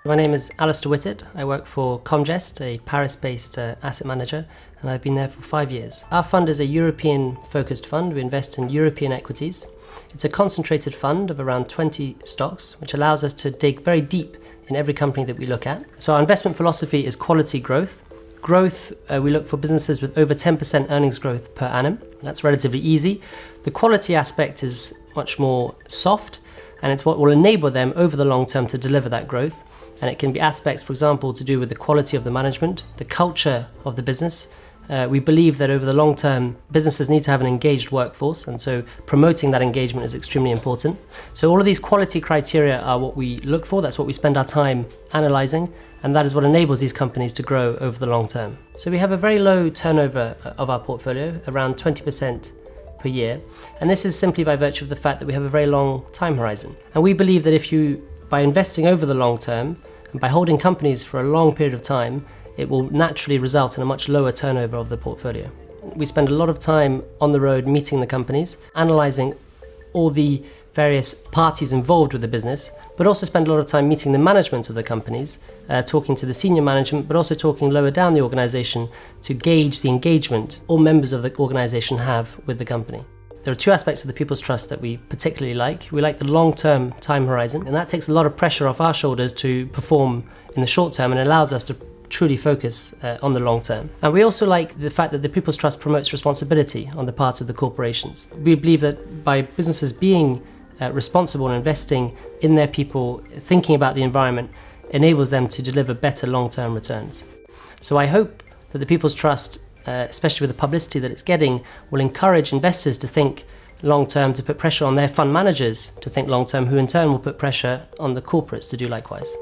My name is Alistair Wittet. I work for Comgest, a Paris-based asset manager, and I've been there for 5 years. Our fund is a European-focused fund. We invest in European equities. It's a concentrated fund of around 20 stocks, which allows us to dig very deep in every company that we look at. So our investment philosophy is quality growth. We look for businesses with over 10% earnings growth per annum. That's relatively easy. The quality aspect is much more soft, and it's what will enable them over the long term to deliver that growth. And it can be aspects, for example, to do with the quality of the management, the culture of the business. We believe that over the long term, businesses need to have an engaged workforce, and so promoting that engagement is extremely important. So all of these quality criteria are what we look for. That's what we spend our time analysing, and that is what enables these companies to grow over the long term. So we have a very low turnover of our portfolio, around 20% per year, and this is simply by virtue of the fact that we have a very long time horizon. And we believe that by investing over the long term and by holding companies for a long period of time, it will naturally result in a much lower turnover of the portfolio. We spend a lot of time on the road meeting the companies, analysing all the various parties involved with the business, but also spend a lot of time meeting the management of the companies, talking to the senior management, but also talking lower down the organisation to gauge the engagement all members of the organisation have with the company. There are two aspects of the People's Trust that we particularly like. We like the long-term time horizon, and that takes a lot of pressure off our shoulders to perform in the short term and allows us to truly focus on the long term. And we also like the fact that the People's Trust promotes responsibility on the part of the corporations. We believe that by businesses being responsible and investing in their people, thinking about the environment, enables them to deliver better long-term returns. So I hope that the People's Trust, especially with the publicity that it's getting, will encourage investors to think long-term, to put pressure on their fund managers to think long-term, who in turn will put pressure on the corporates to do likewise.